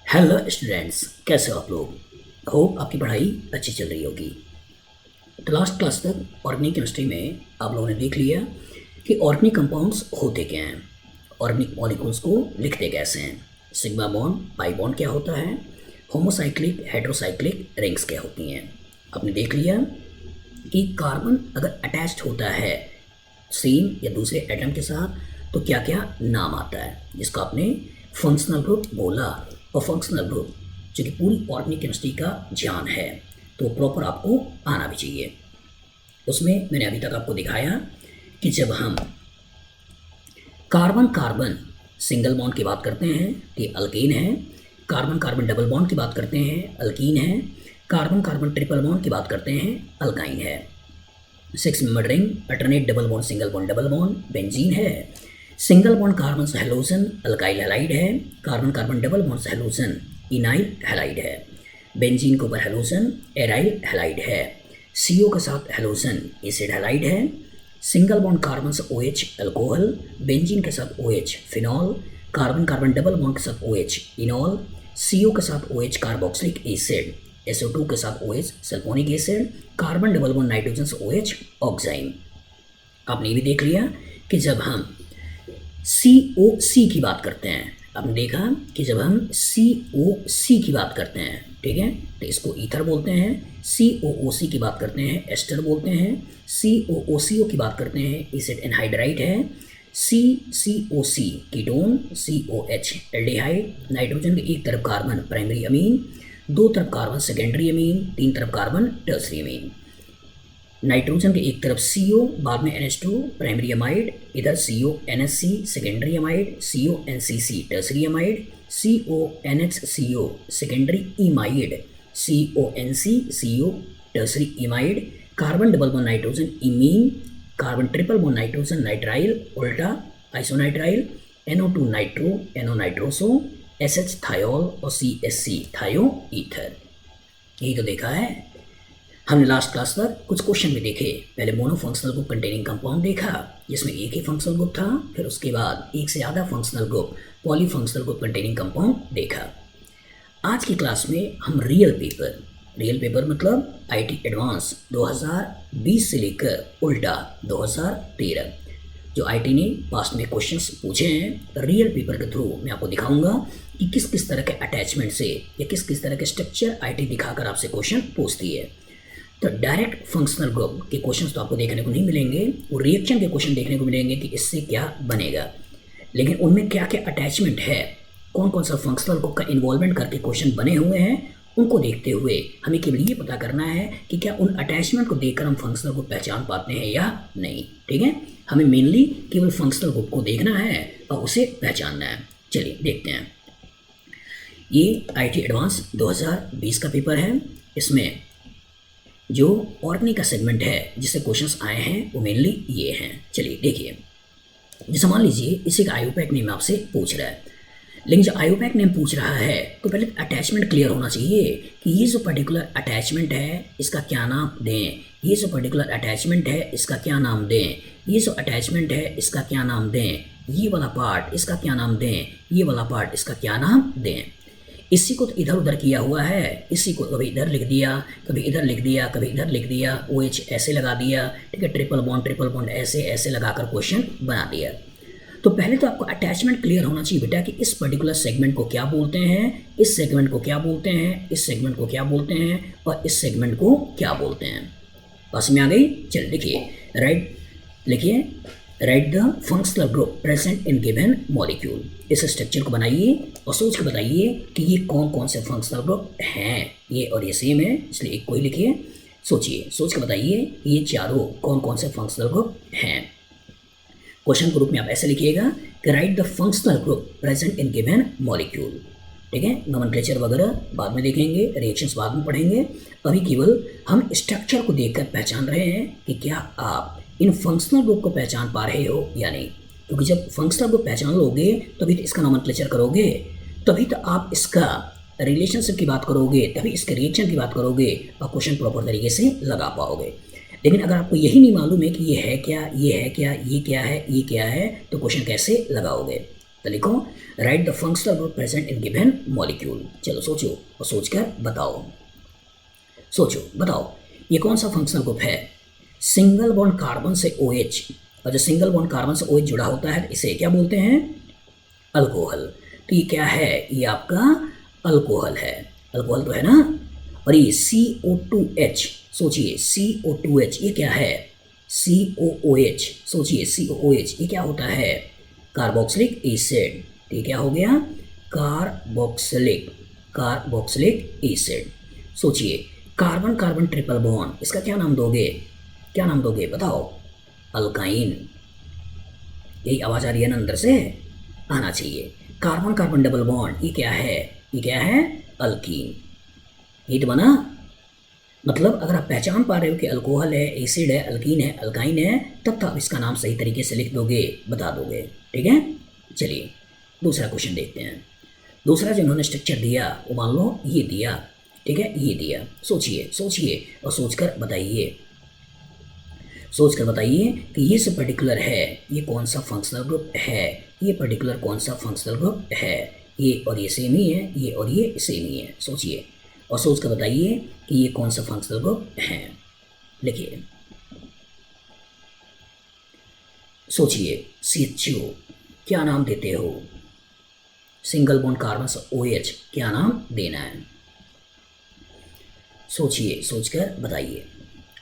Hello students, कैसे हो आप लोग। होप आपकी पढ़ाई अच्छी चल रही होगी। तो लास्ट क्लास तक ऑर्गेनिक केमिस्ट्री में आप लोगों ने देख लिया कि ऑर्गेनिक कंपाउंड्स होते क्या हैं, ऑर्गेनिक मॉलिक्यूल्स को लिखते कैसे हैं, सिग्मा बॉन्ड पाई बॉन्ड क्या होता है, होमोसाइक्लिक हेटेरोसाइक्लिक रिंग्स क्या होती हैं। आपने देख लिया कि कार्बन अगर अटैच्ड होता है सेम या दूसरे एटम के साथ तो क्या क्या नाम आता है, जिसका आपने फंक्शनल ग्रुप बोला। और फंक्शनल ग्रुप जो कि पूरी ऑर्गेनिक केमिस्ट्री का ज्ञान है तो प्रॉपर आपको आना भी चाहिए। उसमें मैंने अभी तक आपको दिखाया कि जब हम कार्बन कार्बन सिंगल बॉन्ड की बात करते हैं तो ये अल्केन है, कार्बन कार्बन डबल बॉन्ड की बात करते हैं अल्कीन है, कार्बन कार्बन ट्रिपल बॉन्ड की बात करते हैं अल्काइन है। 6 member ring alternate double bond single bond double bond benzene है। सिंगल बॉन्ड कार्बन से हेलोजन अल्काइल हैलाइड है, कार्बन कार्बन डबल बॉन्ड से हेलोजन इनाइल हैलाइड है। बेंजीन के ऊपर हेलोजन एराइल हैलाइड है। CO के साथ हेलोजन एसिड हैलाइड है। सिंगल बॉन्ड कार्बन से OH अल्कोहल, बेंजीन के साथ OH phenol, carbon carbon double bond के साथ OH इनॉल, CO के साथ OH कार्बोक्सिलिक एसिड, SO2 के साथ OH sulphonic acid, carbon double bond nitrogen से OH ऑक्साइन। आपने ये भी देख लिया कि जब हम COC की बात करते हैं, आपने देखा कि जब हम COC की बात करते हैं, ठीक है, तो इसको ईथर बोलते हैं। COOC की बात करते हैं एस्टर बोलते हैं। COOCO की बात करते हैं एसिड एनहाइड्राइड है। COC ketone, COH aldehyde. Nitrogen के एक तरफ कार्बन प्राइमरी अमीन, दो तरफ कार्बन सेकेंडरी अमीन, तीन तरफ कार्बन टर्सरी अमीन। नाइट्रोजन के एक तरफ CO बाद में NH2 प्राइमरी अमाइड, इधर CONHC secondary amide, CONCC tertiary amide, CONHCO secondary imide, CONCCO tertiary imide. Carbon double bond nitrogen imine, carbon triple bond nitrogen nitrile उल्टा isonitrile, NO2 nitro, NO nitroso, SH thiol और CSC thio ether. यही तो देखा है हमने last class तक। कुछ question भी देखे। पहले मोनोफंक्शनल ग्रुप कंटेनिंग कंपाउंड देखा जिसमें एक ही फंक्शनल ग्रुप था, फिर उसके बाद एक से ज़्यादा functional group polyfunctional group containing compound देखा। आज की क्लास में हम रियल पेपर मतलब IT एडवांस 2020 से लेकर उल्टा 2013 जो IT ने पास्ट में क्वेश्चंस पूछे हैं, रियल पेपर के थ्रू मैं आपको दिखाऊंगा कि किस किस तरह के अटैचमेंट से या किस किस तरह के स्ट्रक्चर IT दिखाकर आपसे क्वेश्चन पूछती है। तो डायरेक्ट फंक्शनल ग्रुप के क्वेश्चंस तो आपको देखने को नहीं मिलेंगे, वो रिएक्शन के क्वेश्चन देखने को मिलेंगे कि इससे क्या बनेगा, लेकिन उनमें क्या क्या अटैचमेंट है, कौन कौन सा फंक्शनल ग्रुप का इन्वॉल्वमेंट करके क्वेश्चन बने हुए हैं, उनको देखते हुए हमें केवल ये पता करना है कि क्या उन अटैचमेंट को देखकर हम फंक्शनल ग्रुप पहचान पाते हैं या नहीं। ठीक है, हमें मेनली केवल फंक्शनल ग्रुप को देखना है और उसे पहचानना है। चलिए देखते हैं। ये IT एडवांस 2020 का पेपर है। इसमें जो ऑर्गेनिक का सेगमेंट है जिससे क्वेश्चंस आए हैं वो मेनली ये हैं। चलिए देखिए, जैसे मान लीजिए इसी का आयोपैक नेम आपसे पूछ रहा है, लेकिन जो आयोपैक नेम पूछ रहा है तो पहले अटैचमेंट क्लियर होना चाहिए कि ये जो पर्टिकुलर अटैचमेंट है इसका क्या नाम दें, ये जो पर्टिकुलर अटैचमेंट है इसका क्या नाम दें, ये जो अटैचमेंट है इसका क्या नाम दें, ये वाला पार्ट इसका क्या नाम दें, ये वाला पार्ट इसका क्या नाम दें। इसी को तो इधर उधर किया हुआ है, इसी को कभी इधर लिख दिया, कभी इधर लिख दिया, कभी इधर लिख दिया, OH ऐसे लगा दिया, ठीक है, ट्रिपल बॉन्ड ऐसे ऐसे लगाकर क्वेश्चन बना दिया। तो पहले तो आपको अटैचमेंट क्लियर होना चाहिए बेटा कि इस पर्टिकुलर सेगमेंट को क्या बोलते हैं, इस सेगमेंट को क्या बोलते हैं, इस सेगमेंट को क्या बोलते हैं और इस सेगमेंट को क्या बोलते हैं। पास में आ गई। चल लिखिए, लिखिए right the functional group present in given molecule. इस स्ट्रक्चर को बनाइए और सोच के बताइए कि ये कौन कौन से फंक्शनल ग्रुप हैं। ये और ये सेम है इसलिए एक कोई लिखिए। सोचिए, सोच के बताइए ये चारों कौन कौन से फंक्शनल ग्रुप हैं। क्वेश्चन के रूप में आप ऐसे लिखिएगा कि right the functional group present in given molecule. ठीक है, नोमेनक्लेचर वगैरह बाद में देखेंगे, रिएक्शंस बाद में पढ़ेंगे। अभी केवल हम स्ट्रक्चर को देखकर पहचान रहे हैं कि क्या आप इन फंक्शनल ग्रुप को पहचान पा रहे हो या नहीं, क्योंकि जब फंक्शनल ग्रुप पहचान लोगे तभी तो इसका नोमेनक्लेचर करोगे, तभी तो आप इसका रिलेशनशिप की बात करोगे, तभी इसके रिएक्शन की बात करोगे और क्वेश्चन प्रॉपर तरीके से लगा पाओगे। लेकिन अगर आपको यही नहीं मालूम है कि ये है क्या, ये है क्या, ये क्या है, ये क्या है, तो क्वेश्चन कैसे लगाओगे। तो लिखो right the functional group present in given molecule. चलो सोचो और सोचकर बताओ। सोचो बताओ ये कौन सा फंक्शनल ग्रुप है? सिंगल बॉन्ड कार्बन से OH, और जो सिंगल बॉन्ड कार्बन से OH जुड़ा होता है इसे क्या बोलते हैं? अल्कोहल। तो ये क्या है? ये आपका अल्कोहल है। अल्कोहल तो है ना। और ये CO2H, सोचिए CO2H ये क्या है? COOH, सोचिए COOH ये क्या होता है? Carboxylic acid. तो ये क्या हो गया? Carboxylic acid. सोचिए कार्बन कार्बन ट्रिपल बॉन्ड, इसका क्या नाम दोगे? क्या नाम दोगे बताओ? अल्काइन। यही आवाज आ रही है ना अंदर से? आना चाहिए। कार्बन कार्बन डबल बॉन्ड ये क्या है? ये क्या है? अल्कीन। ये तो बना। मतलब अगर आप पहचान पा रहे हो कि अल्कोहल है, एसिड है, अल्कीन है, अल्काइन है, तब तो आप इसका नाम सही तरीके से लिख दोगे, बता दोगे। ठीक है, चलिए दूसरा क्वेश्चन देखते हैं। दूसरा जो उन्होंने स्ट्रक्चर दिया वो मान लो ये दिया। ठीक है, ये दिया। सोचिए सोचिए और सोचकर बताइए। सोचकर बताइए कि ये सब पर्टिकुलर है, ये कौन सा फंक्शनल ग्रुप है? ये पर्टिकुलर कौन सा फंक्शनल ग्रुप है? ये और ये सेम ही है, ये और ये सेम ही है। सोचिए और सोचकर बताइए कि ये कौन सा फंक्शनल ग्रुप है। लिखिए, सोचिए। CHO क्या नाम देते हो? सिंगल बॉन्ड कार्बन से OH क्या नाम देना है? सोचिए, सोचकर बताइए,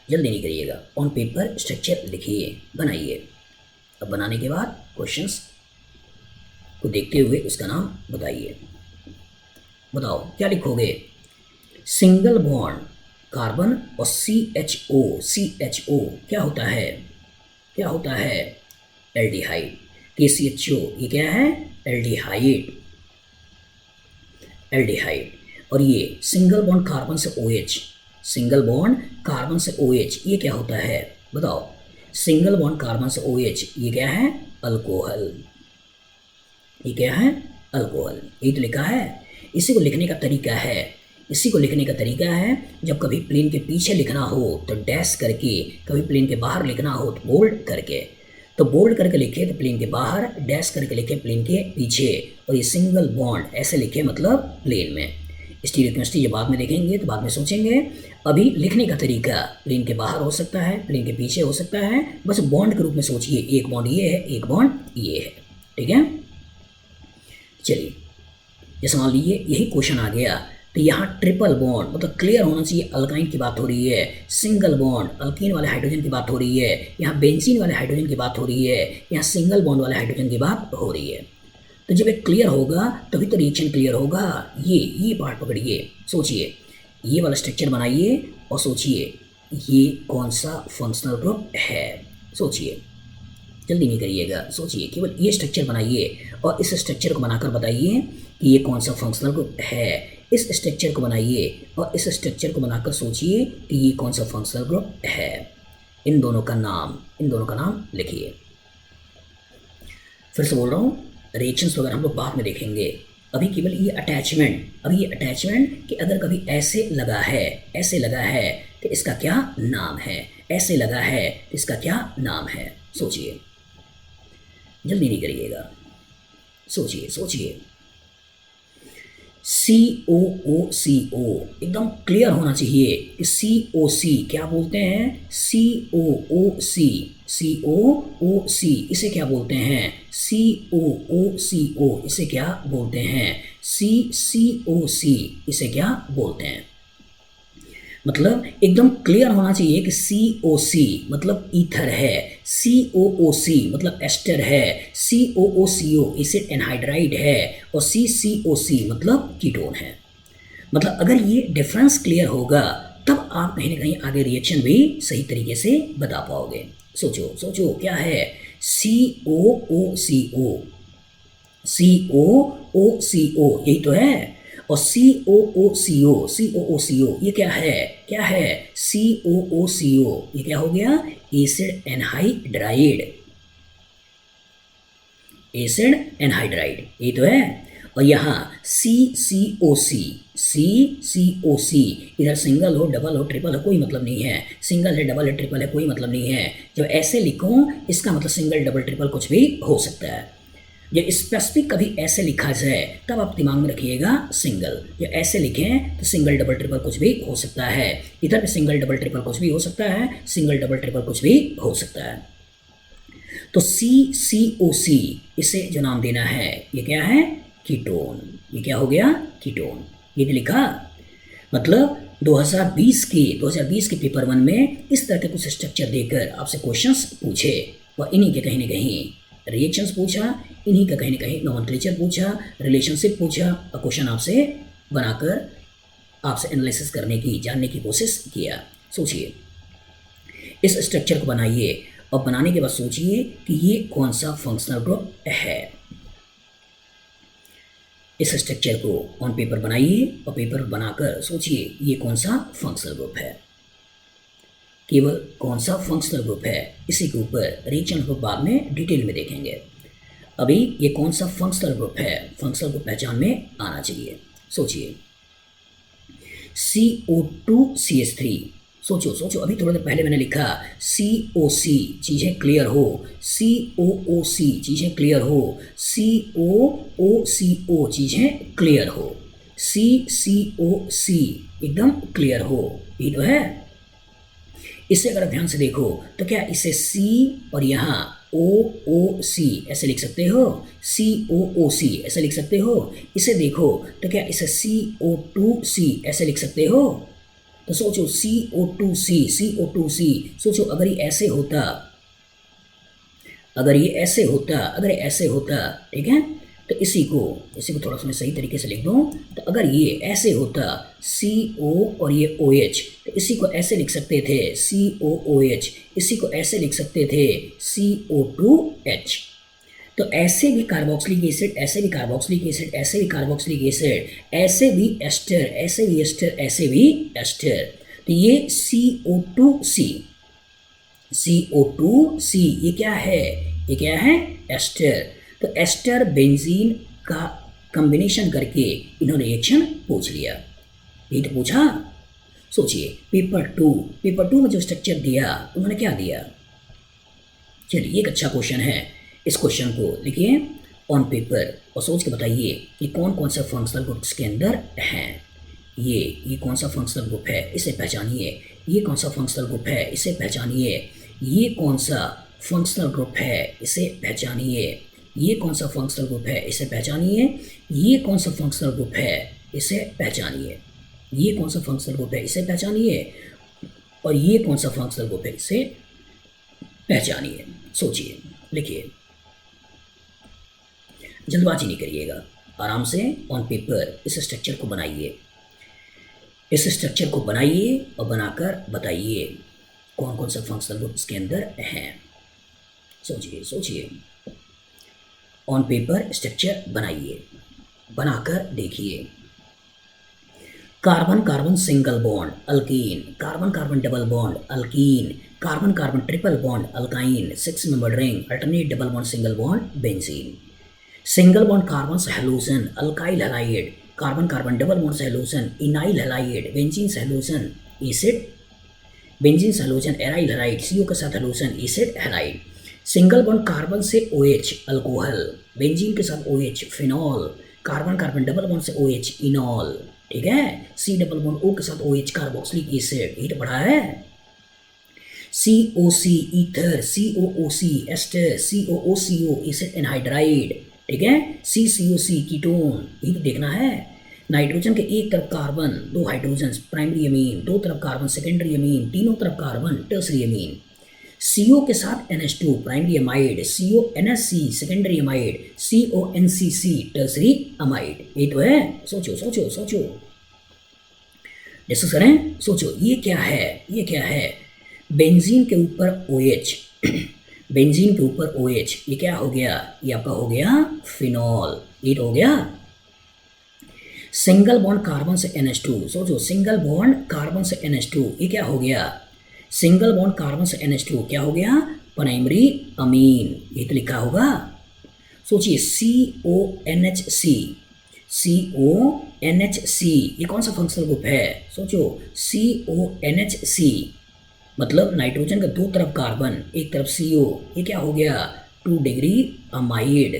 जल्दी नहीं करिएगा। ऑन पेपर स्ट्रक्चर लिखिए, बनाइए। अब बनाने के बाद क्वेश्चंस को देखते हुए उसका नाम बताइए। बताओ क्या लिखोगे? सिंगल बॉन्ड कार्बन और CHO क्या होता है? क्या होता है? एल्डिहाइड। KCHO ये क्या है? एल्डिहाइड। और ये सिंगल बॉन्ड कार्बन से OH, सिंगल बॉन्ड कार्बन से OH ये क्या होता है? बताओ। सिंगल बॉन्ड कार्बन से OH ये क्या है? अल्कोहल। ये क्या है? अल्कोहल। ये तो लिखा है। इसी को लिखने का तरीका है, जब कभी प्लेन के पीछे लिखना हो तो डैश करके, कभी प्लेन के बाहर लिखना हो तो बोल्ड करके। तो बोल्ड करके लिखे तो प्लेन के बाहर, डैश करके लिखे प्लेन के पीछे, और ये सिंगल बॉन्ड ऐसे लिखे मतलब प्लेन में। स्टीरियोकेमिस्ट्री जब बाद में देखेंगे तो बाद में सोचेंगे। अभी लिखने का तरीका प्लेन के बाहर हो सकता है, प्लेन के पीछे हो सकता है, बस बॉन्ड के रूप में सोचिए। एक बॉन्ड ये है, एक बॉन्ड ये है। ठीक है, चलिए जैसे मान लीजिए यही क्वेश्चन आ गया तो यहाँ ट्रिपल बॉन्ड मतलब क्लियर होना चाहिए, अल्काइन की बात हो रही है। सिंगल बॉन्ड अल्कीन वाले हाइड्रोजन की बात हो रही है, यहाँ बेंजीन वाले हाइड्रोजन की बात हो रही है, यहाँ सिंगल बॉन्ड वाले हाइड्रोजन की बात हो रही है। तो जब एक क्लियर होगा तभी तो रिएक्शन क्लियर होगा। ये पार्ट पकड़िए, सोचिए, ये वाला स्ट्रक्चर बनाइए और सोचिए ये कौन सा फंक्शनल ग्रुप है। सोचिए, जल्दी नहीं करिएगा, सोचिए, केवल ये स्ट्रक्चर बनाइए और इस स्ट्रक्चर को बनाकर बताइए कि ये कौन सा फंक्शनल ग्रुप है। इस स्ट्रक्चर को बनाइए और इस स्ट्रक्चर को बनाकर सोचिए कि ये कौन सा फंक्शनल ग्रुप है। इन दोनों का नाम लिखिए। फिर से बोल रहा हूँ, रिएक्शंस वगैरह हम लोग बाद में देखेंगे। अभी केवल ये अटैचमेंट कि अगर कभी ऐसे लगा है तो इसका क्या नाम है, ऐसे लगा है तो इसका क्या नाम है। सोचिए, जल्दी नहीं करिएगा, सोचिए। COOCO एकदम क्लियर होना चाहिए कि COC क्या बोलते हैं? COOC इसे क्या बोलते हैं? COOCO इसे क्या बोलते हैं? COC इसे क्या बोलते हैं? मतलब एकदम क्लियर होना चाहिए कि COC मतलब ईथर है, COOC मतलब एस्टर है, COOCO एसिड एनहाइड्राइड है, और CCOC मतलब कीटोन है। मतलब अगर ये डिफरेंस क्लियर होगा तब आप कहीं ना कहीं आगे रिएक्शन भी सही तरीके से बता पाओगे। सोचो क्या है? COOCO यही तो है। और COOCO ये क्या है? COOCO ये क्या हो गया? एसिड एनहाइड्राइड यही तो है। और यहाँ CCOC इधर सिंगल हो, डबल हो, ट्रिपल हो, कोई मतलब नहीं है। सिंगल है, डबल है, ट्रिपल है, कोई मतलब नहीं है। जब ऐसे लिखूं इसका मतलब सिंगल, डबल, ट्रिपल कुछ भी हो सकता है। जब स्पेसिफिक कभी ऐसे लिखा जाए तब आप दिमाग में रखिएगा सिंगल, या ऐसे लिखें तो सिंगल डबल ट्रिपल कुछ भी हो सकता है, इधर भी सिंगल डबल ट्रिपल कुछ भी हो सकता है, सिंगल डबल ट्रिपल कुछ भी हो सकता है। तो CCOC इसे जो नाम देना है ये क्या है, कीटोन। ये क्या हो गया, कीटोन। ये भी लिखा, मतलब 2020 के पेपर 1 में इस तरह के कुछ स्ट्रक्चर देकर आपसे क्वेश्चंस पूछे और इन्हीं के कहीं ना कहीं रिएक्शंस पूछा, इन्हीं का कहीं ना कहीं नोमेनक्लेचर पूछा, रिलेशनशिप पूछा और क्वेश्चन आपसे बनाकर आपसे एनालिसिस करने की, जानने की कोशिश किया। सोचिए, इस स्ट्रक्चर को बनाइए और बनाने के बाद सोचिए कि ये कौन सा फंक्शनल ग्रुप है। इस स्ट्रक्चर को ऑन पेपर बनाइए और पेपर बनाकर सोचिए ये कौन सा फंक्शनल ग्रुप है, केवल कौन सा फंक्शनल ग्रुप है। इसी के ऊपर रिएक्शन ग्रुप बाद में डिटेल में देखेंगे। अभी ये कौन सा फंक्शनल ग्रुप है, फंक्शनल ग्रुप पहचान में आना चाहिए। सोचिए, CO2CH3, सोचो, अभी थोड़ी देर पहले मैंने लिखा COC, चीज़ें क्लियर हो, COOC, चीज़ें क्लियर हो, COOCO, चीज़ें क्लियर हो, CCOC एकदम क्लियर हो, ये तो है। इसे अगर ध्यान से देखो तो क्या इसे C और यहाँ OOC ऐसे लिख सकते हो, COOC ऐसे लिख सकते हो। इसे देखो तो क्या इसे CO2C ऐसे लिख सकते हो। तो सोचो CO2C, सोचो अगर ये ऐसे होता, अगर ये ऐसे होता, ठीक है, तो इसी को थोड़ा सा मैं सही तरीके से लिख दूँ, तो अगर ये ऐसे होता CO और ये OH, तो इसी को ऐसे लिख सकते थे COOH, इसी को ऐसे लिख सकते थे CO2H। तो ऐसे भी कार्बोक्सिलिक एसिड, ऐसे भी कार्बोक्सिलिक एसिड, ऐसे भी कार्बोक्सिलिक एसिड, ऐसे भी एस्टर, ऐसे भी एस्टर, ऐसे भी एस्टर। तो ये CO2C, ये क्या है, ये क्या है, एस्टर। तो एस्टर बेंजीन का कॉम्बिनेशन करके इन्होंने रिएक्शन पूछ लिया, ये तो पूछा। सोचिए पेपर 2 में जो स्ट्रक्चर दिया उन्होंने क्या दिया। चलिए एक अच्छा क्वेश्चन है, इस क्वेश्चन को लिखिए ऑन पेपर और सोच के बताइए कि कौन कौन सा फंक्शनल ग्रुप इसके अंदर हैं। ये कौन सा फंक्शनल ग्रुप है, इसे पहचानिए। ये कौन सा फंक्शनल ग्रुप है, इसे पहचानिए। ये कौन सा फंक्शनल ग्रुप है, इसे पहचानिए। ये कौन सा फंक्शनल ग्रुप है, इसे पहचानिए। ये कौन सा फंक्शनल ग्रुप है, इसे पहचानिए। ये कौन सा फंक्शनल ग्रुप है, इसे पहचानिए। और ये कौन सा फंक्शनल ग्रुप है, इसे पहचानिए। सोचिए, लिखिए, जल्दबाजी नहीं करिएगा, आराम से ऑन पेपर इस स्ट्रक्चर को बनाइए। इस स्ट्रक्चर को बनाइए और बनाकर बताइए कौन कौन सा फंक्शनल ग्रुप इसके अंदर हैं। सोचिए, ऑन पेपर स्ट्रक्चर बनाइए, बनाकर देखिए। Carbon carbon single bond alkene, carbon carbon double bond alkene, carbon carbon triple bond alkyne, 6 membered ring alternate double bond single bond benzene. Single bond carbon से halogen alkyl halide, carbon carbon double bond से halogen vinyl halide, benzene से halogen acid, benzene से halogen aryl halide, CO के साथ halogen acid halide. Single bond carbon से OH alcohol, benzene के साथ OH phenol, carbon carbon double bond से OH इनॉल, ठीक है। C डबल बॉन्ड O के साथ OH कार्बोक्सिलिक एसिड, ये तो पढ़ा है। COC ether, COOC ester, COOCO acid anhydride, ठीक है। CCOC कीटोन, ये तो देखना है। नाइट्रोजन के एक तरफ कार्बन, 2 हाइड्रोजन प्राइमरी अमीन, 2 तरफ कार्बन सेकेंडरी अमीन, तीनों तरफ कार्बन टर्सरी अमीन। CO के साथ NH2 primary amide, CONSC secondary amide, CONCC tertiary amide, ये तो है। सोचो, डिस्कस करें। सोचो ये क्या है, बेंजीन के ऊपर OH, बेंजीन के ऊपर OH, ये क्या हो गया, ये आपका हो गया फिनॉल, ये हो गया। सिंगल बॉन्ड कार्बन से NH2, सोचो सिंगल बॉन्ड कार्बन से NH2, ये क्या हो गया, सिंगल बॉन्ड कार्बन से NH2 क्या हो गया, प्राइमरी अमीन, ये तो लिखा होगा। सोचिए CONHC, ये कौन सा फंक्शनल ग्रुप है। सोचो CONHC मतलब नाइट्रोजन का 2 तरफ कार्बन, एक तरफ CO, ये क्या हो गया 2 degree amide,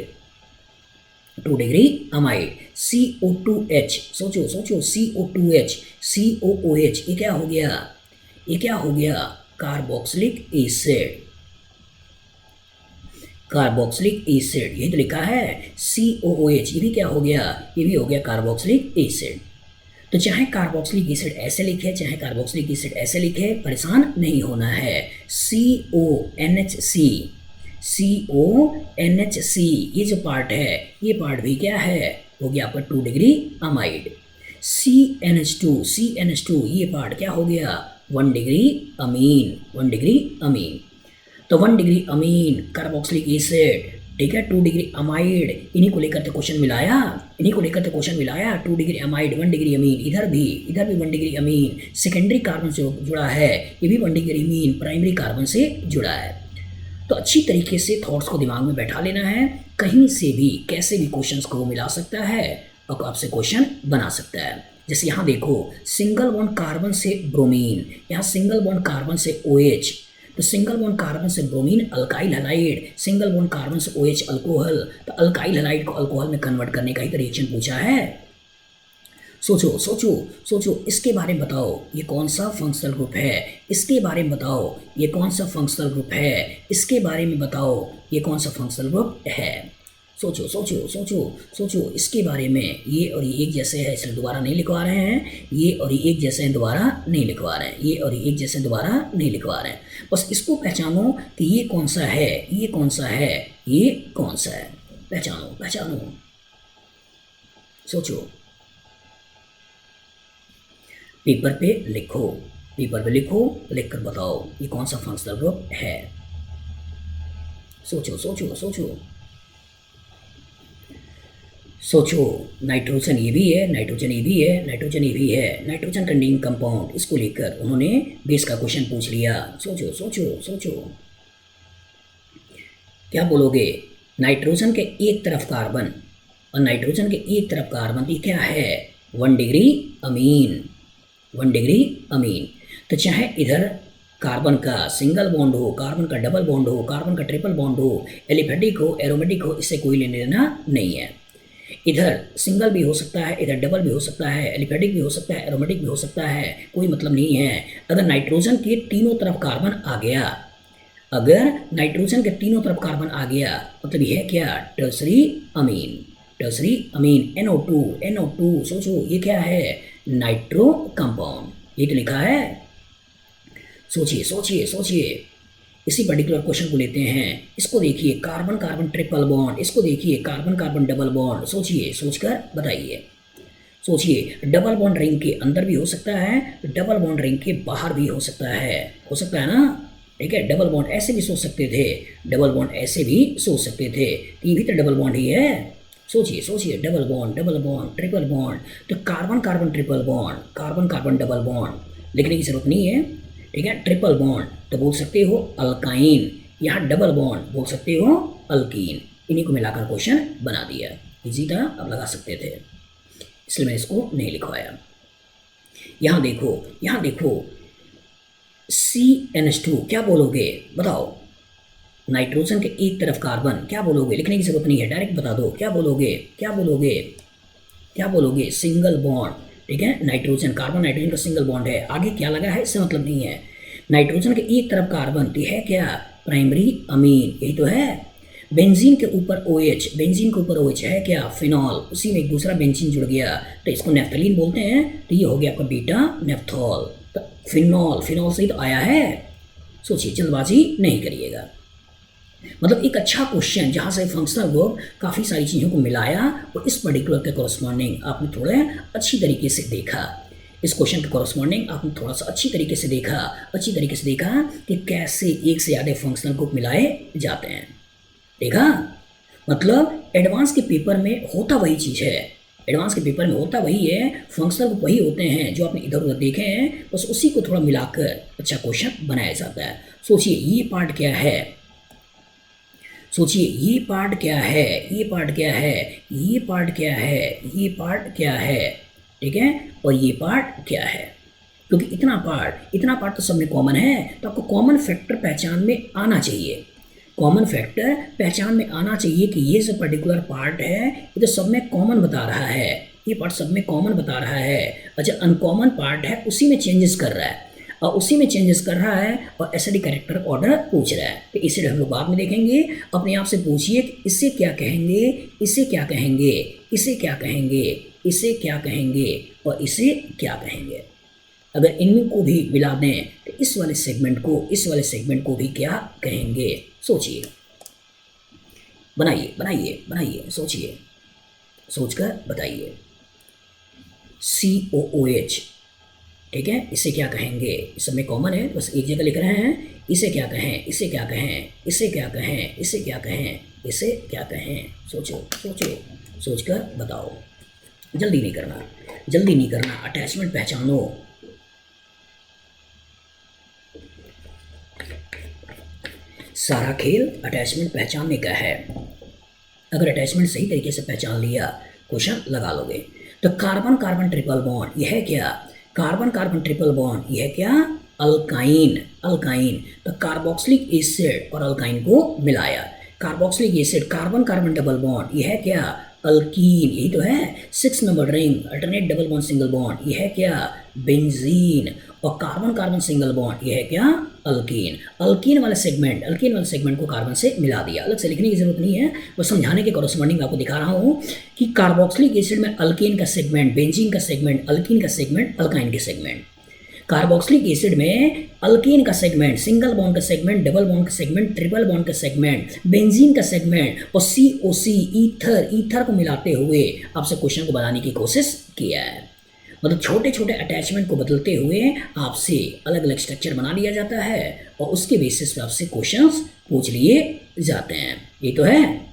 2 degree amide. CO2H, सोचो सोचो, CO2H, COOH, ये क्या हो गया, ये क्या हो गया, कार्बोक्सिलिक एसिड, कार्बोक्सिलिक एसिड, ये तो लिखा है COOH, ये भी क्या हो गया, ये भी हो गया कार्बोक्सिलिक एसिड। तो चाहे कार्बोक्सिलिक एसिड ऐसे लिखे, चाहे कार्बोक्सिलिक एसिड ऐसे लिखे, परेशान नहीं होना है। CONHC, CONHC, ये जो पार्ट है, ये पार्ट भी क्या है, हो गया आपका 2 डिग्री अमाइड। CNH2, CNH2, ये पार्ट क्या हो गया, 1 डिग्री अमीन, 1 डिग्री अमीन। तो 1 डिग्री अमीन कार्बोक्सिलिक एसिड, ठीक है, 2 डिग्री अमाइड, इन्हीं को लेकर तो क्वेश्चन मिलाया, इन्हीं को लेकर तो क्वेश्चन मिलाया। 2 डिग्री अमाइड, 1 डिग्री अमीन, इधर भी 1 डिग्री अमीन, सेकेंडरी कार्बन से जुड़ा है, ये भी 1 डिग्री अमीन प्राइमरी कार्बन से जुड़ा है। तो अच्छी तरीके से थॉट्स को दिमाग में बैठा लेना है, कहीं से भी कैसे भी क्वेश्चंस को मिला सकता है और आपसे क्वेश्चन बना सकता है। जैसे यहाँ देखो, सिंगल बॉन्ड कार्बन से ब्रोमीन, यहाँ सिंगल बॉन्ड कार्बन से OH, तो सिंगल बॉन्ड कार्बन से bromine alkyl halide, single bond carbon से OH अल्कोहल, तो अल्काइल हैलाइड को अल्कोहल में कन्वर्ट करने का ही तो रिएक्शन पूछा है। सोचो सोचो सोचो, इसके बारे में बताओ ये कौन सा फंक्शनल ग्रुप है, इसके बारे में बताओ ये कौन सा फंक्शनल ग्रुप है, इसके बारे में बताओ ये कौन सा फंक्शनल ग्रुप है। सोचो सोचो सोचो सोचो, इसके बारे में, ये और ये एक जैसे है इसलिए दोबारा नहीं लिखवा रहे हैं, ये और ये एक जैसे हैं दोबारा नहीं लिखवा रहे हैं, ये और ये एक जैसे दोबारा नहीं लिखवा रहे हैं। बस इसको पहचानो कि ये कौन सा है, ये कौन सा है, ये कौन सा है, पहचानो पहचानो। सोचो, पेपर पे लिखो, पेपर पे लिखो, लिख कर बताओ ये कौन सा फंक्शनल ग्रुप है। सोचो सोचो सोचो सोचो, नाइट्रोजन ये भी है, नाइट्रोजन ये भी है, नाइट्रोजन ये भी है, नाइट्रोजन कंटेनिंग कंपाउंड, इसको लेकर उन्होंने बेस का क्वेश्चन पूछ लिया। सोचो सोचो सोचो, क्या बोलोगे, नाइट्रोजन के एक तरफ कार्बन और नाइट्रोजन के एक तरफ कार्बन, ये क्या है, 1 डिग्री अमीन, 1 डिग्री अमीन। तो चाहे इधर कार्बन का सिंगल बॉन्ड हो, कार्बन का डबल बॉन्ड हो, कार्बन का ट्रिपल बॉन्ड हो, एलिफेटिक हो, एरोमेटिक हो, इससे कोई लेने देना नहीं है। इधर सिंगल भी हो सकता है, इधर डबल भी हो सकता है, एलिफेटिक भी हो सकता है, एरोमेटिक भी हो सकता है, कोई मतलब नहीं है। अगर नाइट्रोजन के तीनों तरफ कार्बन आ गया, अगर नाइट्रोजन के तीनों तरफ कार्बन आ गया, मतलब यह क्या, टर्सरी अमीन, टर्सरी अमीन, NO2, NO2, सोचो ये क्या है, नाइट्रो कंपाउंड, ये तो लिखा है। सोचिए सोचिए सोचिए, इसी पर्टिकुलर क्वेश्चन को लेते हैं, इसको देखिए, कार्बन कार्बन ट्रिपल बॉन्ड, इसको देखिए कार्बन कार्बन डबल बॉन्ड, सोचिए, सोचकर बताइए। सोचिए, डबल बॉन्ड रिंग के अंदर भी हो सकता है, डबल बॉन्ड रिंग के बाहर भी हो सकता है ना, ठीक है। डबल बॉन्ड ऐसे भी सोच सकते थे, डबल बॉन्ड ऐसे भी सोच सकते थे, ये भी तो डबल बॉन्ड ही है। सोचिए सोचिए, डबल बॉन्ड ट्रिपल बॉन्ड, तो carbon carbon triple bond, carbon carbon double bond लिखने की जरूरत नहीं है, ठीक है। ट्रिपल बॉन्ड तो बोल सकते हो अल्काइन, यहाँ डबल बॉन्ड बोल सकते हो अल्कीन, इन्हीं को मिलाकर क्वेश्चन बना दिया, इजी था, आप लगा सकते थे, इसलिए मैं इसको नहीं लिखवाया। यहाँ देखो, यहाँ देखो, CNH2, क्या बोलोगे बताओ, नाइट्रोजन के एक तरफ कार्बन, क्या बोलोगे, लिखने की जरूरत नहीं है, डायरेक्ट बता दो, क्या बोलोगे, क्या बोलोगे, क्या बोलोगे, सिंगल बॉन्ड, ठीक है। नाइट्रोजन, कार्बन नाइट्रोजन का सिंगल बॉन्ड है, आगे क्या लगा है इससे मतलब नहीं है। नाइट्रोजन के एक तरफ कार्बन, तो है क्या, प्राइमरी अमीन, यही तो है। बेंजीन के ऊपर OH, बेंजीन के ऊपर OH है क्या, फिनॉल, उसी में एक दूसरा बेंजीन जुड़ गया तो इसको नेफ्थलीन बोलते हैं, तो ये हो गया आपका बीटा नेफ्थॉल, तो फिनॉल, फिनॉल से ही तो आया है। सोचिए, जल्दबाजी नहीं करिएगा, मतलब एक अच्छा क्वेश्चन जहाँ से फंक्शनल ग्रुप काफ़ी सारी चीज़ों को मिलाया और इस पर्टिकुलर के कॉरस्पॉन्डिंग आपने थोड़े अच्छी तरीके से देखा, इस क्वेश्चन के कॉरस्पॉन्डिंग आपने थोड़ा सा अच्छी तरीके से देखा, अच्छी तरीके से देखा कि कैसे एक से ज़्यादा फंक्शनल ग्रुप मिलाए जाते हैं, देखा। मतलब एडवांस के पेपर में होता वही चीज़ है, एडवांस के पेपर में होता वही है, फंक्शनल ग्रुप वही होते हैं जो आपने इधर उधर देखे हैं, बस उसी को थोड़ा मिलाकर अच्छा क्वेश्चन बनाया जाता है। सोचिए, ये पार्ट क्या है, सोचिए ये पार्ट क्या है, ये पार्ट क्या है, ये पार्ट क्या है, ये पार्ट क्या है, ठीक है, और ये पार्ट क्या है, क्योंकि इतना पार्ट तो सब में कॉमन है, तो आपको कॉमन फैक्टर पहचान में आना चाहिए। कॉमन फैक्टर पहचान में आना चाहिए कि ये जो पर्टिकुलर पार्ट है ये तो सब में कॉमन बता रहा है, ये पार्ट सब में कॉमन बता रहा है। अच्छा, अनकॉमन पार्ट है उसी में चेंजेस कर रहा है, और उसी में चेंजेस कर रहा है और एसिडिक कैरेक्टर ऑर्डर पूछ रहा है। तो इसे हम लोग बाद में देखेंगे। अपने आप से पूछिए कि इसे क्या कहेंगे, इसे क्या कहेंगे, इसे क्या कहेंगे, इसे क्या कहेंगे और इसे क्या कहेंगे। अगर इनमें को भी मिला दें तो इस वाले सेगमेंट को भी क्या कहेंगे। सोचिए, बनाइए, सोचिए, सोचकर बताइए। COOH, ठीक है, इसे क्या कहेंगे। इस सब में कॉमन है, बस एक जगह लिख रहे हैं। इसे क्या कहें, इसे क्या कहें, इसे क्या कहें, इसे क्या कहें, इसे क्या कहें। सोचो, सोचकर बताओ। जल्दी नहीं करना। अटैचमेंट पहचानो। सारा खेल अटैचमेंट पहचानने का है। अगर अटैचमेंट सही तरीके से पहचान लिया, क्वेश्चन लगा लोगे। तो कार्बन कार्बन ट्रिपल बॉन्ड यह है क्या? कार्बन कार्बन ट्रिपल बॉन्ड यह है क्या? अल्काइन। तो कार्बोक्सिलिक एसिड और अल्काइन को मिलाया। Carboxylic acid, carbon carbon double bond यह है क्या? अल्कीन। यही तो है 6 number ring, alternate double bond single bond यह है क्या? बेंजीन। और कार्बन कार्बन सिंगल बॉन्ड यह है क्या? अल्कीन। अल्कीन वाले सेगमेंट को कार्बन से मिला दिया। अलग से लिखने की जरूरत नहीं है, बस समझाने के कॉरस्पॉन्डिंग आपको दिखा रहा हूँ कि कार्बोक्सिलिक एसिड में अल्कीन का सेगमेंट, बेंजीन का सेगमेंट, अल्कीन का सेगमेंट, अल्काइन के सेगमेंट। कार्बोक्सिलिक एसिड में अल्कीन का सेगमेंट, सिंगल बॉन्ड का सेगमेंट, डबल बॉन्ड का सेगमेंट, ट्रिपल बॉन्ड का सेगमेंट, बेंजीन का सेगमेंट और COC ईथर को मिलाते हुए आपसे क्वेश्चन को बनाने की कोशिश किया है। मतलब छोटे छोटे अटैचमेंट को बदलते हुए आपसे अलग अलग स्ट्रक्चर बना लिया जाता है और उसके बेसिस पे आपसे क्वेश्चंस पूछ लिए जाते हैं। ये तो है,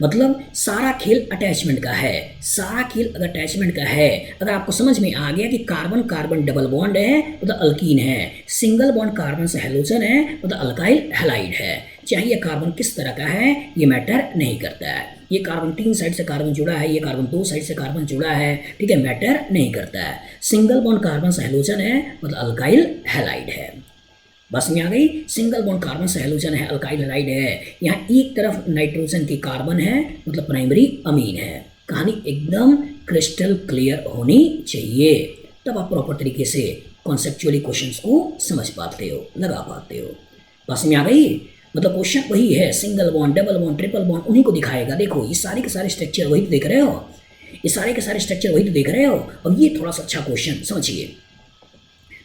मतलब सारा खेल अटैचमेंट का है। सारा खेल अगर अटैचमेंट का है, अगर आपको समझ में आ गया कि कार्बन कार्बन डबल बॉन्ड है मतलब अल्कीन है, सिंगल बॉन्ड कार्बन से हैलोजन है मतलब अल्काइल हैलाइड है। चाहे ये कार्बन किस तरह का है ये मैटर नहीं करता है। ये कार्बन 3 साइड से कार्बन जुड़ा है, ये कार्बन 2 साइड से कार्बन जुड़ा है, ठीक है, मैटर नहीं करता है। सिंगल बॉन्ड कार्बन से हैलोजन है मतलब अल्काइल हैलाइड है। बस में आ गई। सिंगल बॉन्ड कार्बन से हैलोजन है, अल्काइल हैलाइड है। यहाँ एक तरफ नाइट्रोजन की कार्बन है मतलब प्राइमरी अमीन है। कहानी एकदम क्रिस्टल क्लियर होनी चाहिए, तब आप प्रॉपर तरीके से कॉन्सेप्चुअली क्वेश्चंस को समझ पाते हो, लगा पाते हो। बस में आ गई। मतलब क्वेश्चन वही है, single bond, double bond, triple bond, उन्हीं को दिखाएगा। देखो ये सारे के सारे स्ट्रक्चर वही तो देख रहे हो, ये सारे के सारे स्ट्रक्चर वही तो देख रहे हो। और ये थोड़ा सा अच्छा क्वेश्चन समझिए,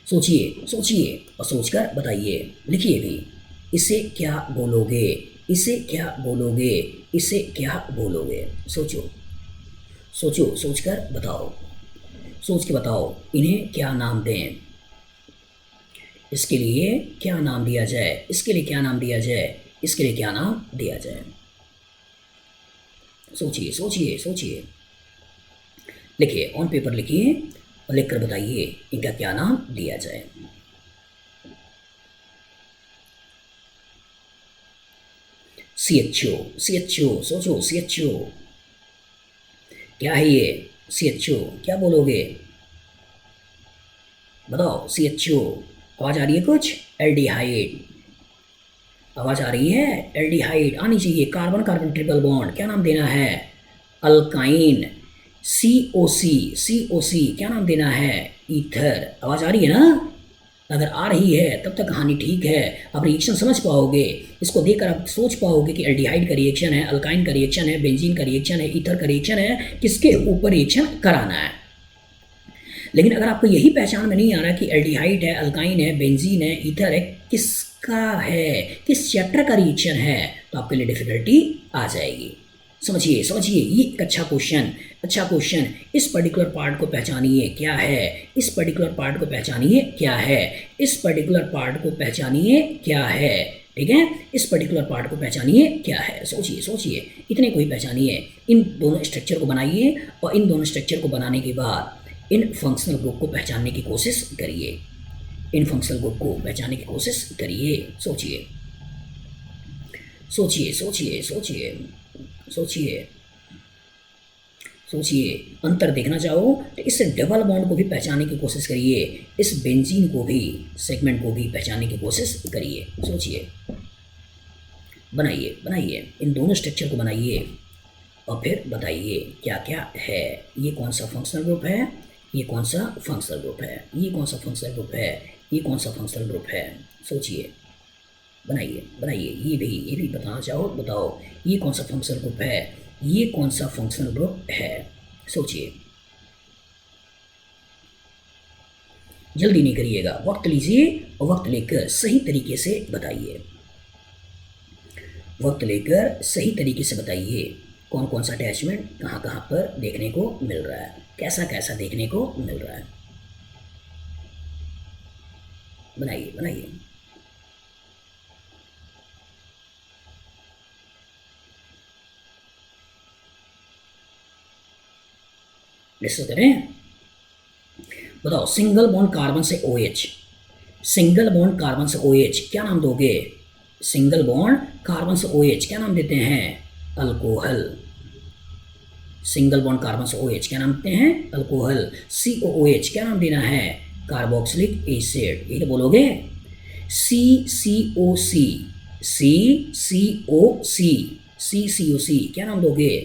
सोचिए और सोचकर बताइए। लिखिए भी, इसे क्या बोलोगे, इसे क्या बोलोगे, इसे क्या बोलोगे। सोचो, सोचकर बताओ, सोच के बताओ। इन्हें क्या नाम दें, इसके लिए क्या नाम दिया जाए, इसके लिए क्या नाम दिया जाए, इसके लिए क्या नाम दिया जाए। सोचिए। लिखिए, ऑन पेपर लिखिए और लिखकर बताइए इनका क्या नाम दिया जाए। CHO, सोचो CHO क्या है ये। CHO क्या बोलोगे, बताओ। CHO आवाज आ रही है कुछ? एल्डिहाइड आवाज आ रही है, एल्डिहाइड आनी चाहिए। कार्बन कार्बन ट्रिपल बॉन्ड क्या नाम देना है? अल्काइन। COC क्या नाम देना है? ईथर। आवाज आ रही है ना? अगर आ रही है तब तक कहानी ठीक है, आप रिएक्शन समझ पाओगे। इसको देखकर आप सोच पाओगे कि एल्डिहाइड का रिएक्शन है, अल्काइन का रिएक्शन है, बेंजीन का रिएक्शन है, ईथर का रिएक्शन है, किसके ऊपर रिएक्शन कराना है। लेकिन अगर आपको यही पहचान में नहीं आ रहा कि एल्डिहाइड है, अल्काइन है, बेंजीन है, ईथर है, किसका है, किस चैप्टर का रिएक्शन है, तो आपके लिए डिफिकल्टी आ जाएगी। समझिए, ये एक अच्छा क्वेश्चन। इस पर्टिकुलर पार्ट को पहचानिए क्या है, इस पर्टिकुलर पार्ट को पहचानिए क्या है, इस पर्टिकुलर पार्ट को पहचानिए क्या है, ठीक है, इस पर्टिकुलर पार्ट को पहचानिए क्या है। सोचिए, इतने को ही पहचानिए। इन दोनों स्ट्रक्चर को बनाइए और इन दोनों स्ट्रक्चर को बनाने के बाद इन फंक्शनल ग्रुप को पहचानने की कोशिश करिए। सोचिए। अंतर देखना चाहो तो इस डबल बॉन्ड को भी पहचानने की कोशिश करिए, इस बेंजीन को भी, सेगमेंट को भी पहचानने की कोशिश करिए। सोचिए। बनाइए बनाइए, इन दोनों स्ट्रक्चर को बनाइए और फिर बताइए क्या क्या है। ये कौन सा फंक्शनल ग्रुप है, ये कौन सा फंक्शनल ग्रुप है, ये कौन सा फंक्शनल ग्रुप है, ये कौन सा फंक्शनल ग्रुप है। सोचिए, बनाइए बनाइए, ये भी बताना चाहो बताओ, ये कौन सा फंक्शनल ग्रुप है, ये कौन सा फंक्शनल ग्रुप है। सोचिए, जल्दी नहीं करिएगा, वक्त लीजिए और वक्त लेकर सही तरीके से बताइए। वक्त लेकर सही तरीके से बताइए कौन कौन सा अटैचमेंट कहाँ कहाँ पर देखने को मिल रहा है, कैसा कैसा देखने को मिल रहा है। बनाइए बनाइए, डिस्कस करें। बताओ, सिंगल बॉन्ड कार्बन से OH, सिंगल बॉन्ड कार्बन से OH क्या नाम दोगे? सिंगल बॉन्ड कार्बन से OH क्या नाम देते हैं? अल्कोहल। सिंगल बॉन्ड कार्बन से OH क्या नाम देते हैं? अल्कोहल। COOH क्या नाम देना है? Carboxylic acid. ये तो बोलोगे। CCOC, CCOC क्या नाम दोगे?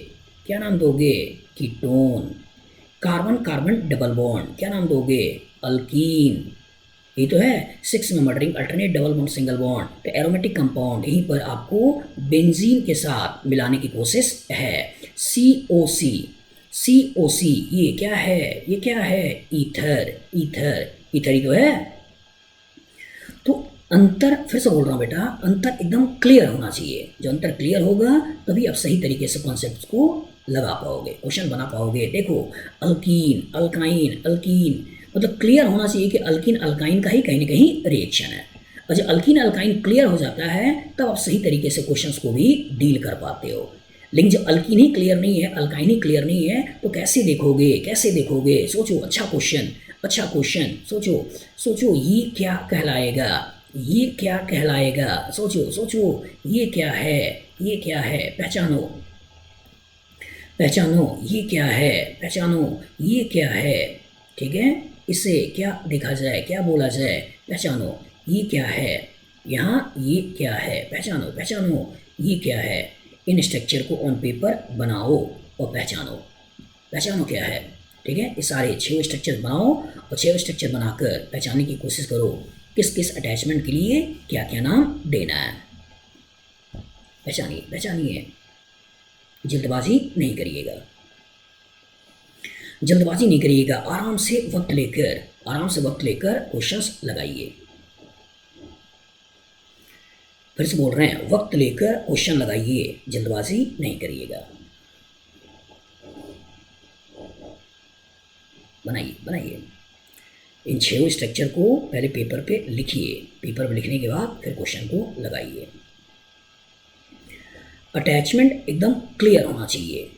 क्या नाम दोगे? Ketone. Carbon carbon double bond क्या नाम दोगे? अल्कीन। ये तो है 6 member ring alternate double bond single bond, तो एरोमेटिक कंपाउंड यहीं पर आपको बेंजीन के साथ मिलाने की कोशिश है। COC, COC ये क्या है? ये क्या है? ईथर। ईथर, ईथर ही तो है। तो अंतर, फिर से बोल रहा हूँ बेटा, अंतर एकदम क्लियर होना चाहिए। जो अंतर क्लियर होगा तभी आप सही तरीके से कॉन्सेप्ट को लगा पाओगे, क्वेश्चन बना पाओगे। देखो, अल्कीन, अल्काइन, अल्कीन, मतलब क्लियर होना चाहिए कि अल्कीन अल्काइन का ही कहीं ना कहीं रिएक्शन है। और जब अल्कीन अल्काइन क्लियर हो जाता है तब आप सही तरीके से क्वेश्चंस को भी डील कर पाते हो। लेकिन जब अल्कीन ही क्लियर नहीं है, अल्काइन ही क्लियर नहीं है, तो कैसे देखोगे? कैसे देखोगे? सोचो, अच्छा क्वेश्चन, अच्छा क्वेश्चन। सोचो सोचो, ये क्या कहलाएगा? ये क्या कहलाएगा? सोचो सोचो, ये क्या है? ये क्या है? पहचानो पहचानो, ये क्या है? पहचानो, ये क्या है? ठीक है, इसे क्या देखा जाए, क्या बोला जाए? पहचानो, ये क्या है? यहाँ ये क्या है? पहचानो पहचानो, ये क्या है? इन स्ट्रक्चर को ऑन पेपर बनाओ और पहचानो, पहचानो क्या है। ठीक है, ये सारे 6 स्ट्रक्चर बनाओ और 6 स्ट्रक्चर बनाकर पहचानने की कोशिश करो किस किस अटैचमेंट के लिए क्या क्या नाम देना है। पहचानिए पहचानिए, जल्दबाजी नहीं करिएगा, जल्दबाजी नहीं करिएगा, आराम से वक्त लेकर, आराम से वक्त लेकर क्वेश्चंस लगाइए। फिर से बोल रहे हैं, वक्त लेकर क्वेश्चन लगाइए, जल्दबाजी नहीं करिएगा। बनाइए बनाइए, इन 6 स्ट्रक्चर को पहले पेपर पे लिखिए, पेपर पे लिखने के बाद फिर क्वेश्चन को लगाइए। अटैचमेंट एकदम क्लियर होना चाहिए,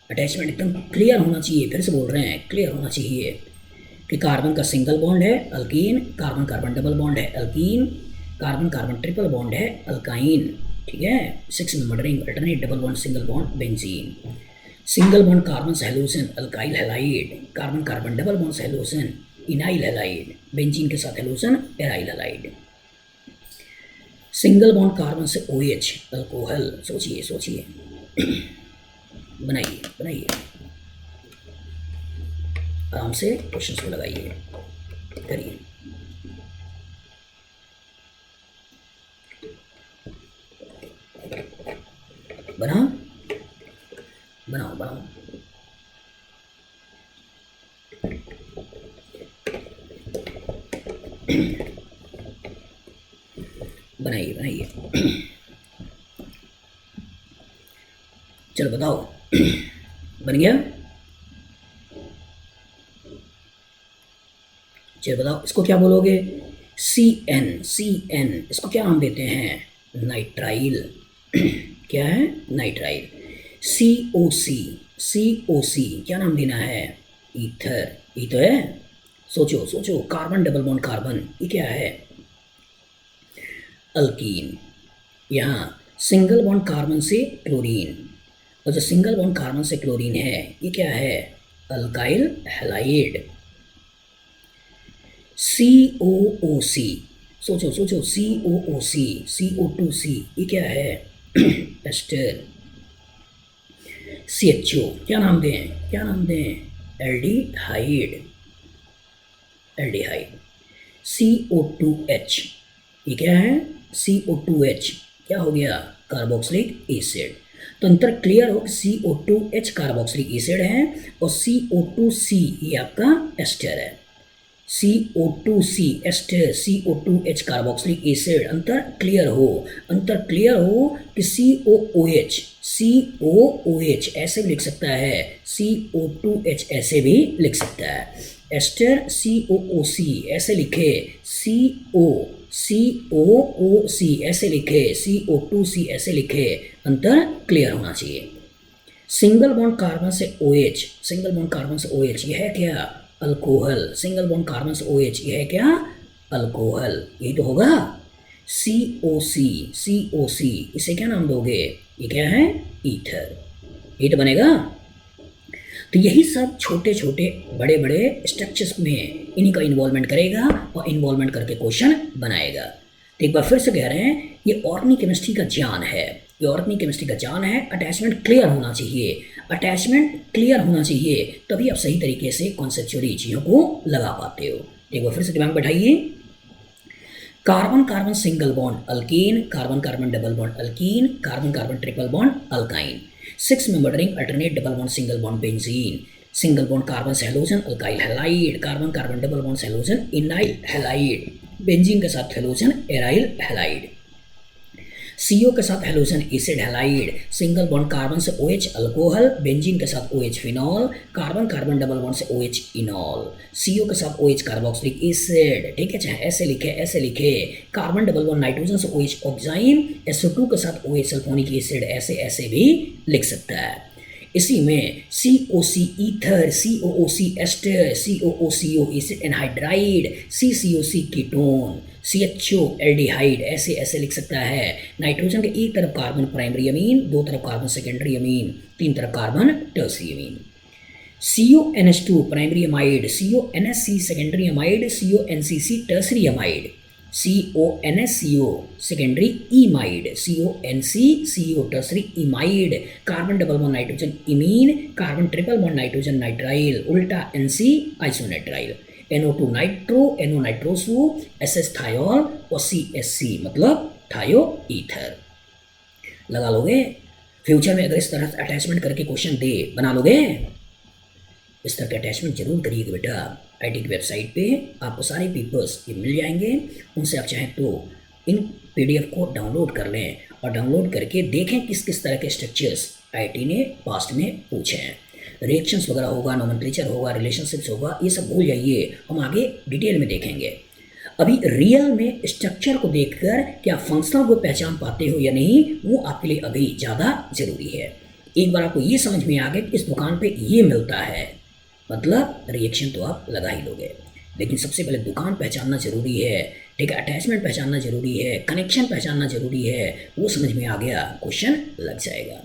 अटैचमेंट एकदम क्लियर होना चाहिए। फिर से बोल रहे हैं, क्लियर होना चाहिए कि कार्बन का सिंगल बॉन्ड है alkene, carbon carbon double bond है alkene, carbon carbon triple bond है अल्काइन। ठीक है, 6 member ring alternate double bond single bond benzene. Single bond carbon से halogen alkyl halide, carbon carbon double bond से halogen vinyl halide, benzene के साथ halogen aryl halide. Single bond carbon से OH alcohol. सोचिए सोचिए, बनाइए बनाइए, आराम से क्वेश्चंस को लगाइए, करिए। बनाओ बनाओ बनाओ, बनाइए बनाइए, चलो बताओ, बन गया? चलो बताओ, इसको क्या बोलोगे? CN, इसको क्या नाम देते हैं? नाइट्राइल। क्या है? नाइट्राइल। COC क्या नाम देना है? ईथर। ये तो है। सोचो सोचो, कार्बन डबल बॉन्ड कार्बन, ये क्या है? अल्कीन। यहाँ सिंगल बॉन्ड कार्बन से क्लोरीन, और जो सिंगल बॉन्ड कार्बन से क्लोरीन है ये क्या है? Alkyl halide. COOC, सोचो सोचो, COOC, CO2C ये क्या है? एस्टर। CHO क्या नाम दें, एल्डिहाइड, CO2H, ये क्या है, CO2H क्या हो गया, कार्बोक्सिलिक एसिड। तो अंतर क्लियर हो, CO2H कार्बोक्सिलिक एसिड है और CO2C ये आपका एस्टर है। CO2C ester, CO2H carboxylic acid, अंतर क्लियर हो कि COOH ऐसे भी लिख सकता है, CO2H ऐसे भी लिख सकता है, एस्टर COOC ऐसे लिखे, COOC ऐसे लिखे, CO2C ऐसे लिखे, अंतर क्लियर होना चाहिए। सिंगल बॉन्ड कार्बन से OH, यह है क्या, अल्कोहल। सिंगल बॉन्ड कार्बन से OH, यह है क्या, अल्कोहल, यही तो होगा। COC, इसे क्या नाम दोगे, ये क्या है, ईथर, ये तो बनेगा। तो यही सब छोटे छोटे बड़े बड़े स्ट्रक्चर्स में इन्हीं का इन्वॉल्वमेंट करेगा और इन्वॉल्वमेंट करके क्वेश्चन बनाएगा। तो एक बार फिर से कह रहे हैं, ये ऑर्गेनिक केमिस्ट्री का ज्ञान है, अटैचमेंट क्लियर होना चाहिए, तभी आप सही तरीके से कॉन्सेप्चुअली चीज़ों को लगा पाते हो। एक बार फिर से दिमाग बैठाइए, carbon carbon single bond alkene, carbon carbon double bond alkene, carbon carbon triple bond alkyne, 6 member ring alternate double bond single bond benzene, single bond carbon से halogen alkyl halide, carbon carbon double bond से halogen vinyl halide, benzene के साथ halogen aryl halide, CO के साथ halogen acid halide, single bond carbon से OH alcohol, benzene के साथ OH phenol, carbon carbon double bond से OH इनॉल, CO के साथ OH कार्बोक्सिलिक एसिड, ठीक है, चाहे ऐसे लिखे, कार्बन डबल बॉन्ड नाइट्रोजन से OH ऑक्साइन, SO2 के साथ OH सल्फोनिक एसिड, ऐसे भी लिख सकता है। इसी में COC ether, COOC ester, COOCO acid anhydride, CCOC ketone, CHO aldehyde, ऐसे लिख सकता है। नाइट्रोजन के एक तरफ कार्बन प्राइमरी अमीन, दो तरफ कार्बन सेकेंडरी अमीन, तीन तरफ carbon tertiary amine. CONH2 primary amide, CONSC secondary amide, CONCC tertiary amide, CONSCO secondary imide, CONCCO tertiary imide, carbon double bond nitrogen imine, carbon triple bond nitrogen nitrile, उल्टा NC isonitrile, NO2 nitro, NO nitroso, SS thiol और CSC मतलब थायो ether. लगा लोगे, future में अगर इस तरह अटैचमेंट करके क्वेश्चन दे, बना लोगे, इस तरह के अटैचमेंट जरूर करिएगा बेटा। IT की वेबसाइट पे आपको सारे पेपर्स ये मिल जाएंगे, उनसे आप चाहें तो इन PDF को डाउनलोड कर लें और डाउनलोड करके देखें किस किस तरह के स्ट्रक्चर्स IT ने पास्ट में पूछे हैं। रिएक्शंस वगैरह होगा, नोमेनक्लेचर होगा, रिलेशनशिप्स होगा, ये सब भूल जाइए, हम आगे डिटेल में देखेंगे। अभी रियल में स्ट्रक्चर को देखकर क्या फंक्शनल को पहचान पाते हो या नहीं, वो आपके लिए अभी ज़्यादा जरूरी है। एक बार आपको ये समझ में आ गया कि इस दुकान पे ये मिलता है, मतलब रिएक्शन तो आप लगा ही लोगे, लेकिन सबसे पहले दुकान पहचानना जरूरी है, ठीक है, अटैचमेंट पहचानना जरूरी है, कनेक्शन पहचानना जरूरी है, वो समझ में आ गया, क्वेश्चन लग जाएगा,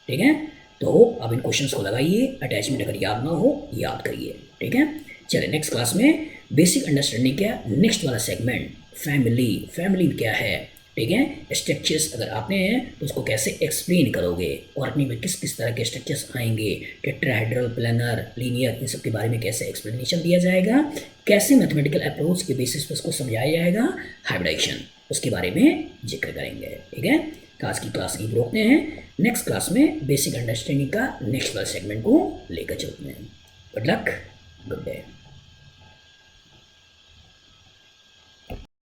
ठीक है। तो अब इन क्वेश्चंस को लगाइए, अटैचमेंट अगर याद ना हो याद करिए, ठीक है। चलिए नेक्स्ट क्लास में बेसिक अंडरस्टैंडिंग क्या, नेक्स्ट वाला सेगमेंट फैमिली क्या है, ठीक है, स्ट्रक्चर्स अगर आते हैं तो उसको कैसे एक्सप्लेन करोगे, और अपनी में किस किस तरह के स्ट्रक्चर्स आएंगे, टेट्राहेड्रल, प्लेनर, लीनियर, इन सब के बारे में कैसे एक्सप्लेनेशन दिया जाएगा, कैसे मैथमेटिकल अप्रोच के बेसिस पर उसको समझाया जाएगा, हाइब्रिडाइजेशन उसके बारे में जिक्र करेंगे, ठीक है। तो आज की क्लास यहीं रोकते हैं, नेक्स्ट क्लास में बेसिक अंडरस्टैंडिंग का नेक्स्ट वाला सेगमेंट को लेकर चलते हैं। Good luck, good day.